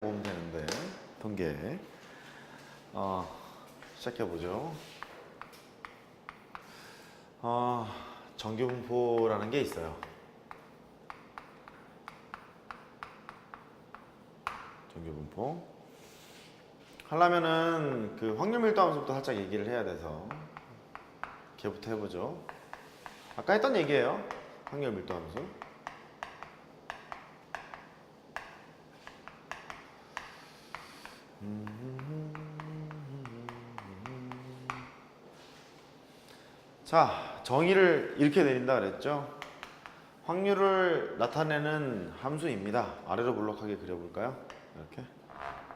보면 되는데 통계 시작해보죠. 정규분포라는 게 있어요. 정규분포 하려면은 그 확률 밀도 함수부터 살짝 얘기를 해야 돼서 걔부터 해보죠. 아까 했던 얘기예요. 확률 밀도 함수. 자, 정의를 이렇게 내린다 그랬죠. 확률을 나타내는 함수입니다. 아래로 블록하게 그려볼까요? 이렇게.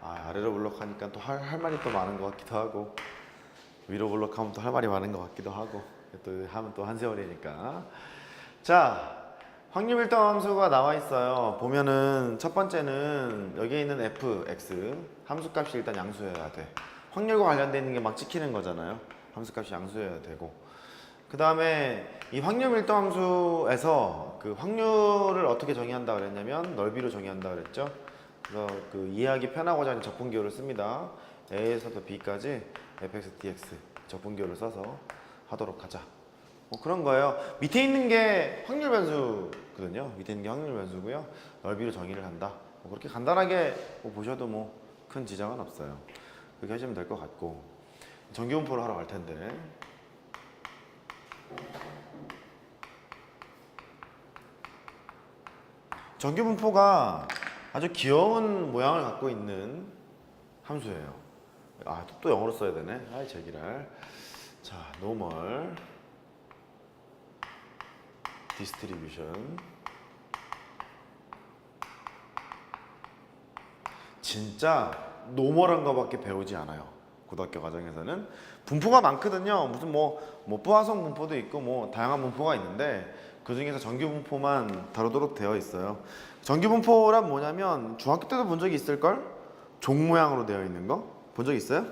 아래로 블록하니까 또 할 말이 또 많은 것 같기도 하고, 위로 블록하면 또 할 말이 많은 것 같기도 하고, 또 하면 또 한 세월이니까. 자, 확률 밀도 함수가 나와 있어요. 보면은 첫 번째는 여기에 있는 f, x 함수값이 일단 양수여야 돼. 확률과 관련되어 있는 게 막 찍히는 거잖아요. 함수값이 양수여야 되고. 그 다음에 이 확률 밀도 함수에서 그 확률을 어떻게 정의한다 그랬냐면 넓이로 정의한다 그랬죠. 그래서 그 이해하기 편하고자 하는 적분기호를 씁니다. A에서부터 B까지 fx, dx 적분기호를 써서 하도록 하자. 뭐 그런 거예요. 밑에 있는 게 확률 변수거든요. 밑에 있는 게 확률 변수고요. 넓이로 정의를 한다. 뭐 그렇게 간단하게 뭐 보셔도 뭐 큰 지장은 없어요. 그렇게 하시면 될 것 같고, 정규분포를 하러 갈 텐데. 정규분포가 아주 귀여운 모양을 갖고 있는 함수예요. 또 영어로 써야 되네. 아이 제기랄. 자, normal distribution. 진짜 노멀한 거밖에 배우지 않아요. 고등학교 과정에서는 분포가 많거든요. 무슨 뭐 부화성 분포도 있고 뭐 다양한 분포가 있는데 그 중에서 정규 분포만 다루도록 되어 있어요. 정규 분포란 뭐냐면 중학교 때도 본 적이 있을 걸? 종 모양으로 되어 있는 거 본 적 있어요?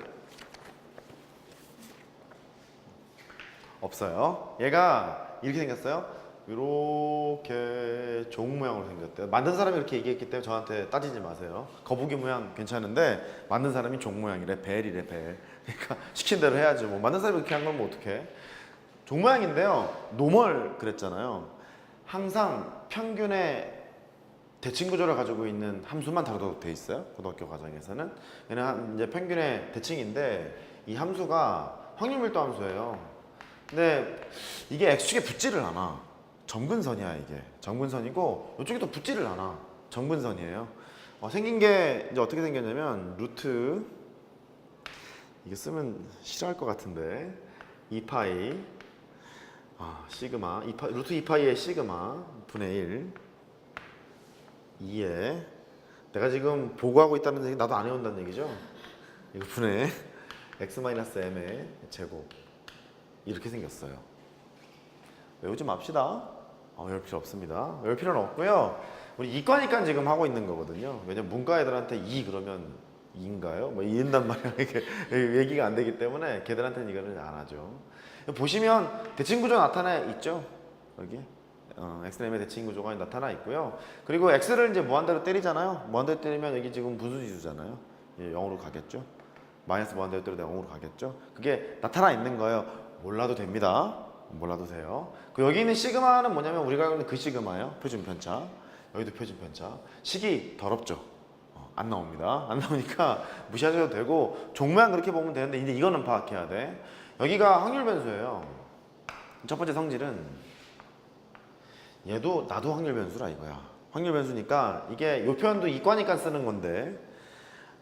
없어요. 얘가 이렇게 생겼어요. 이렇게 종 모양으로 생겼대요. 만든 사람이 이렇게 얘기했기 때문에 저한테 따지지 마세요. 거북이 모양 괜찮은데 만든 사람이 종 모양이래. 벨이래, 벨. 그러니까 시킨 대로 해야지. 뭐 만든 사람이 이렇게 한 건 뭐 어떡해. 종 모양인데요. 노멀 그랬잖아요. 항상 평균의 대칭 구조를 가지고 있는 함수만 다루도록 돼 있어요. 고등학교 과정에서는. 얘는 이제 평균의 대칭인데 이 함수가 확률 밀도 함수예요. 근데 이게 x축에 붙지를 않아. 점근선이야 이게. 점근선이고 이쪽에도 붙지를 않아. 점근선이에요. 생긴 게 이제 어떻게 생겼냐면 루트 이게 쓰면 싫어할 것 같은데 2파이 시그마 루트 2파이의 시그마 분의 1 2에 내가 지금 보고하고 있다는 얘기 나도 안 해온다는 얘기죠. 이거 분의 x-m의 제곱 이렇게 생겼어요. 외우지 맙시다. 외울 필요 없습니다. 외울 필요는 없고요. 우리 이과니까 지금 하고 있는 거거든요. 왜냐면 문과 애들한테 2 그러면 2인가요? 뭐 이은단 말이야. 이렇게 얘기가 안 되기 때문에 걔들한테는 이거는 안 하죠. 보시면 대칭구조 나타나 있죠. 여기 xm의 대칭구조가 나타나 있고요. 그리고 x를 이제 무한대로 때리잖아요. 무한대로 때리면 여기 지금 분수지수잖아요. 0으로 가겠죠. 마이너스 무한대로 때려도 0으로 가겠죠. 그게 나타나 있는 거예요. 몰라도 됩니다. 몰라도 돼요. 그 여기 있는 시그마는 뭐냐면 우리가 알고 있는 그 시그마예요. 표준 편차. 여기도 표준 편차. 식이 더럽죠. 안 나옵니다. 안 나오니까 무시하셔도 되고 종모양 그렇게 보면 되는데 이제 이거는 파악해야 돼. 여기가 확률 변수예요. 첫 번째 성질은 얘도 나도 확률 변수라 이거야. 확률 변수니까 이게 요 표현도 이과니까 쓰는 건데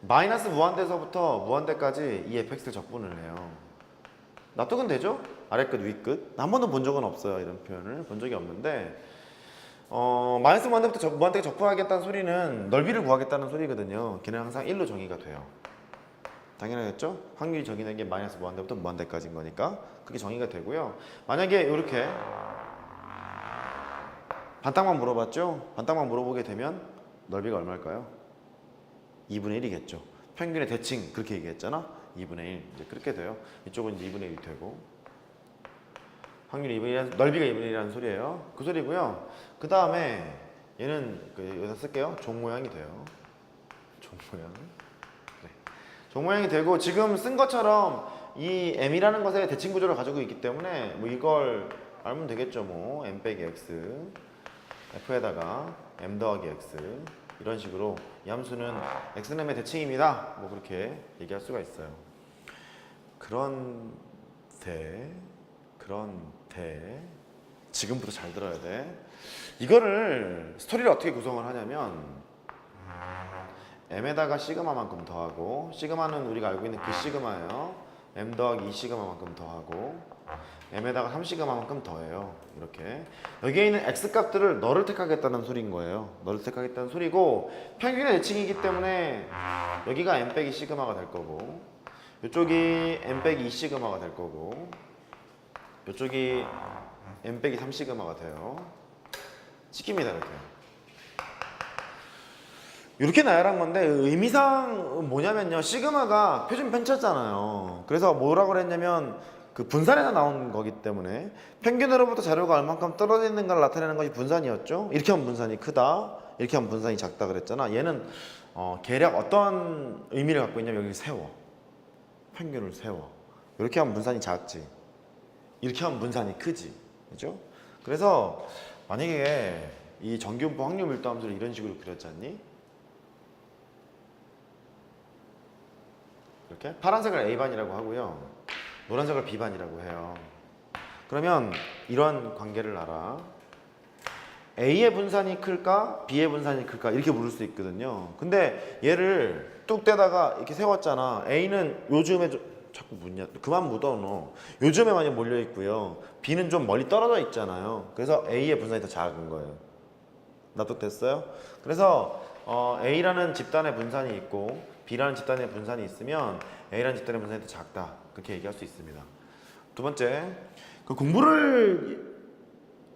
마이너스 무한대에서부터 무한대까지 이 fx를 적분을 해요. 납득은 되죠? 아래끝 위끝. 한 번도 본 적은 없어요. 이런 표현을 본 적이 없는데 마이너스 무한대부터 무한대 적분하겠다는 소리는 넓이를 구하겠다는 소리거든요. 걔는 항상 1로 정의가 돼요. 당연하겠죠? 확률이 정의된 게 마이너스 무한대부터 무한대까지인 거니까 그게 정의가 되고요. 만약에 이렇게 반딱만 물어봤죠? 반딱만 물어보게 되면 넓이가 얼마일까요? 2분의 1이겠죠. 평균의 대칭 그렇게 얘기했잖아. 2분의 1 이제 그렇게 돼요. 이쪽은 이제 2분의 1이 되고 확률이 2분의 1, 넓이가 2분의 1이라는 소리예요. 그 소리고요. 그 다음에 얘는 여기다 쓸게요. 종 모양이 돼요. 모양. 그래. 종 모양이 되고 지금 쓴 것처럼 이 m이라는 것의 대칭 구조를 가지고 있기 때문에 뭐 이걸 알면 되겠죠. 뭐 m 빼기 x f에다가 m 더하기 x 이런 식으로 이 함수는 x는 m의 대칭입니다. 뭐 그렇게 얘기할 수가 있어요. 그런데 지금부터 잘 들어야 돼. 이거를 스토리를 어떻게 구성을 하냐면 m에다가 시그마만큼 더하고 시그마는 우리가 알고 있는 그 시그마예요. m 더하기 2 시그마만큼 더하고 m에다가 3 시그마만큼 더해요. 이렇게 여기에 있는 x 값들을 너를 택하겠다는 소리인 거예요. 너를 택하겠다는 소리고 평균의 대칭이기 때문에 여기가 m 빼기 시그마가 될 거고 이쪽이 m 빼기 2 시그마가 될 거고 이쪽이 m 빼기 3 시그마가 돼요. 찍힙니다. 이렇게 나열한 건데 의미상 뭐냐면요, 시그마가 표준 편차잖아요. 그래서 뭐라고 그랬냐면 그 분산에서 나온 거기 때문에 평균으로부터 자료가 얼만큼 떨어져 있는가를 나타내는 것이 분산이었죠. 이렇게 하면 분산이 크다, 이렇게 하면 분산이 작다 그랬잖아. 얘는 계략 어떤 의미를 갖고 있냐면 여기 세워, 평균을 세워. 이렇게 하면 분산이 작지, 이렇게 하면 분산이 크지, 그죠? 그래서 만약에 이 정규분포 확률 밀도 함수를 이런 식으로 그렸잖니? 이렇게 파란색을 A반이라고 하고요, 노란색을 B반이라고 해요. 그러면 이런 관계를 알아. A의 분산이 클까? B의 분산이 클까? 이렇게 물을 수 있거든요. 근데 얘를 뚝 떼다가 이렇게 세웠잖아. A는 요즘에 자꾸 묻냐? 그만 묻어 너. 요즘에 많이 몰려 있고요. B는 좀 멀리 떨어져 있잖아요. 그래서 A의 분산이 더 작은 거예요. 납득됐어요? 그래서 A라는 집단의 분산이 있고 B라는 집단의 분산이 있으면 A라는 집단의 분산이 더 작다, 그렇게 얘기할 수 있습니다. 두 번째, 그 공부를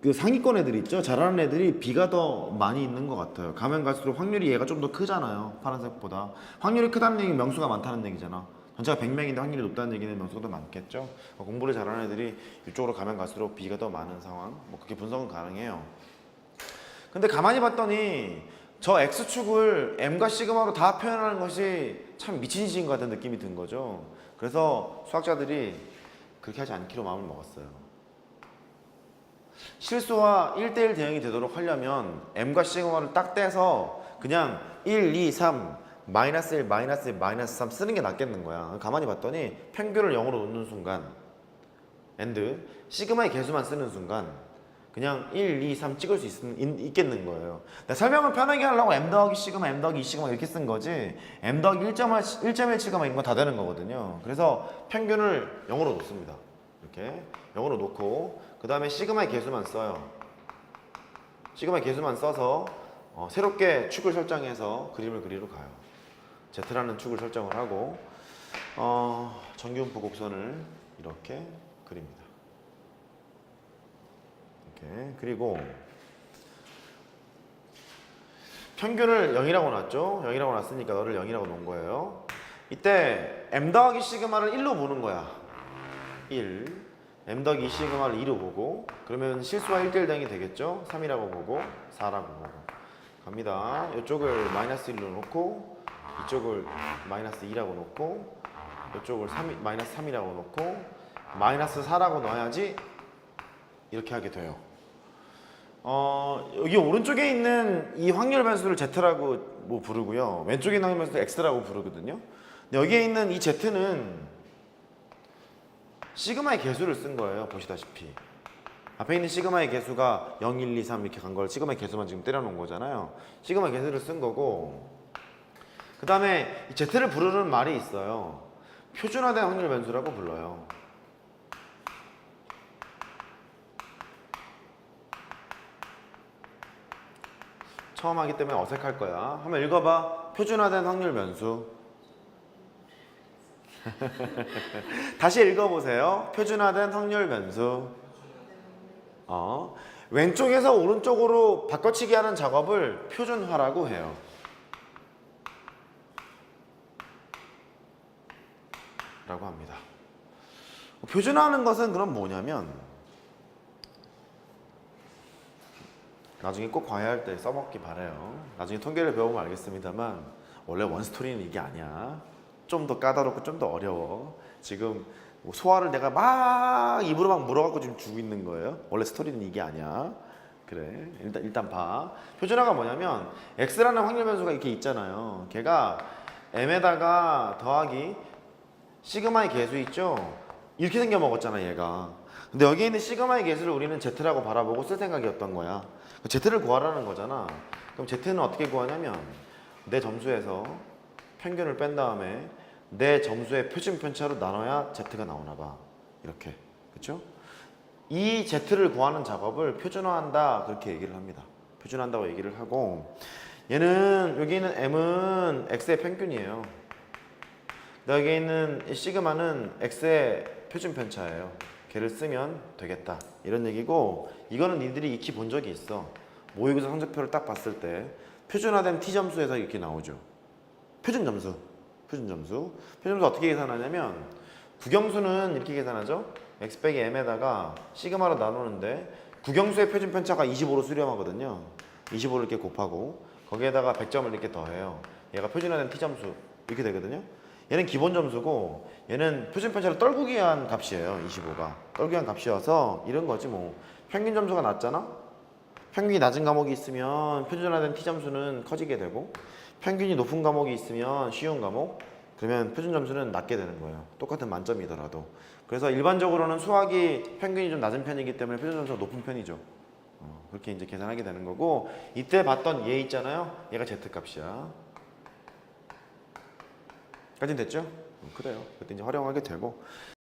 그 상위권 애들 있죠? 잘하는 애들이 B가 더 많이 있는 것 같아요. 가면 갈수록 확률이 얘가 좀 더 크잖아요, 파란색보다. 확률이 크다는 얘기는 명수가 많다는 얘기잖아. 전체가 100명인데 확률이 높다는 얘기는 명수가 더 많겠죠. 공부를 잘하는 애들이 이쪽으로 가면 갈수록 B가 더 많은 상황, 뭐 그렇게 분석은 가능해요. 근데 가만히 봤더니 저 X축을 M과 시그마로 다 표현하는 것이 참 미친 짓인 것 같은 느낌이 든 거죠. 그래서 수학자들이 그렇게 하지 않기로 마음을 먹었어요. 실수와 1대1 대응이 되도록 하려면 M과 시그마를 딱 떼서 그냥 1, 2, 3, 마이너스 1, 마이너스 1, 마이너스 3 쓰는 게 낫겠는 거야. 가만히 봤더니 평균을 0으로 놓는 순간 and 시그마의 개수만 쓰는 순간 그냥 1, 2, 3 찍을 수 있겠는 거예요. 설명을 편하게 하려고 m 더하기 시그마, m 더하기 2 시그마 이렇게 쓴 거지 m 더하기 1.1 시그마 이런 건 다 되는 거거든요. 그래서 평균을 0으로 놓습니다. 이렇게 0으로 놓고 그 다음에 시그마의 개수만 써요. 시그마의 개수만 써서 새롭게 축을 설정해서 그림을 그리러 가요. Z라는 축을 설정을 하고 정규분포 곡선을 이렇게 그립니다. 그리고 평균을 0이라고 놨죠. 0이라고 놨으니까 너를 0이라고 놓은 거예요. 이때 m 더하기 시그마를 1로 보는 거야. 1. m 더하기 2 시그마를 2로 보고 그러면 실수와 1대1 대응이 되겠죠. 3이라고 보고 4라고 보고 갑니다. 이쪽을 마이너스 1로 놓고 이쪽을 마이너스 2라고 놓고 이쪽을 마이너스 3이라고 놓고 마이너스 4라고 넣어야지 이렇게 하게 돼요. 여기 오른쪽에 있는 이 확률 변수를 Z라고 뭐 부르고요. 왼쪽에 있는 확률 변수를 X라고 부르거든요. 근데 여기에 있는 이 Z는 시그마의 개수를 쓴 거예요. 보시다시피. 앞에 있는 시그마의 개수가 0, 1, 2, 3 이렇게 간 걸 시그마의 개수만 지금 때려놓은 거잖아요. 시그마의 개수를 쓴 거고 그 다음에 이 Z를 부르는 말이 있어요. 표준화된 확률 변수라고 불러요. 처음 하기 때문에 어색할 거야. 한번 읽어봐. 표준화된 확률 변수. 다시 읽어보세요. 표준화된 확률 변수. 왼쪽에서 오른쪽으로 바꿔치기 하는 작업을 표준화라고 해요. 라고 합니다. 표준화하는 것은 그럼 뭐냐면 나중에 꼭 과외할 때 써먹기 바래요. 나중에 통계를 배우면 알겠습니다만 원래 원스토리는 이게 아니야. 좀 더 까다롭고 좀 더 어려워. 지금 뭐 소화를 내가 막 입으로 막 물어갖고 지금 주고 있는 거예요. 원래 스토리는 이게 아니야. 그래. 일단 봐. 표준화가 뭐냐면 x라는 확률 변수가 이렇게 있잖아요. 걔가 m에다가 더하기 시그마의 계수 있죠? 이렇게 생겨 먹었잖아 얘가. 근데 여기 있는 시그마의 계수를 우리는 z라고 바라보고 쓸 생각이었던 거야. z를 구하라는 거잖아. 그럼 z는 어떻게 구하냐면 내 점수에서 평균을 뺀 다음에 내 점수의 표준 편차로 나눠야 z가 나오나 봐. 이렇게. 그쵸? 이 z를 구하는 작업을 표준화한다 그렇게 얘기를 합니다. 표준화한다고 얘기를 하고 얘는 여기 있는 m은 x의 평균이에요. 여기 있는 이 시그마는 x의 표준 편차예요. 걔를 쓰면 되겠다 이런 얘기고 이거는 니들이 익히 본 적이 있어. 모의고사 성적표를 딱 봤을 때 표준화된 t점수에서 이렇게 나오죠. 표준점수 표준점수 어떻게 계산하냐면 국영수는 이렇게 계산하죠. x 빼기 m에다가 시그마로 나누는데 국영수의 표준 편차가 25로 수렴하거든요. 25를 이렇게 곱하고 거기에다가 100점을 이렇게 더해요. 얘가 표준화된 t점수 이렇게 되거든요. 얘는 기본 점수고 얘는 표준 편차를 떨구기 위한 값이에요. 25가 떨구기 위한 값이어서 이런 거지 뭐. 평균 점수가 낮잖아. 평균이 낮은 과목이 있으면 표준화된 t점수는 커지게 되고 평균이 높은 과목이 있으면 쉬운 과목 그러면 표준 점수는 낮게 되는 거예요. 똑같은 만점이더라도. 그래서 일반적으로는 수학이 평균이 좀 낮은 편이기 때문에 표준 점수가 높은 편이죠. 그렇게 이제 계산하게 되는 거고 이때 봤던 얘 있잖아요. 얘가 z 값이야. 까진 됐죠? 그래요. 그때 이제 활용하게 되고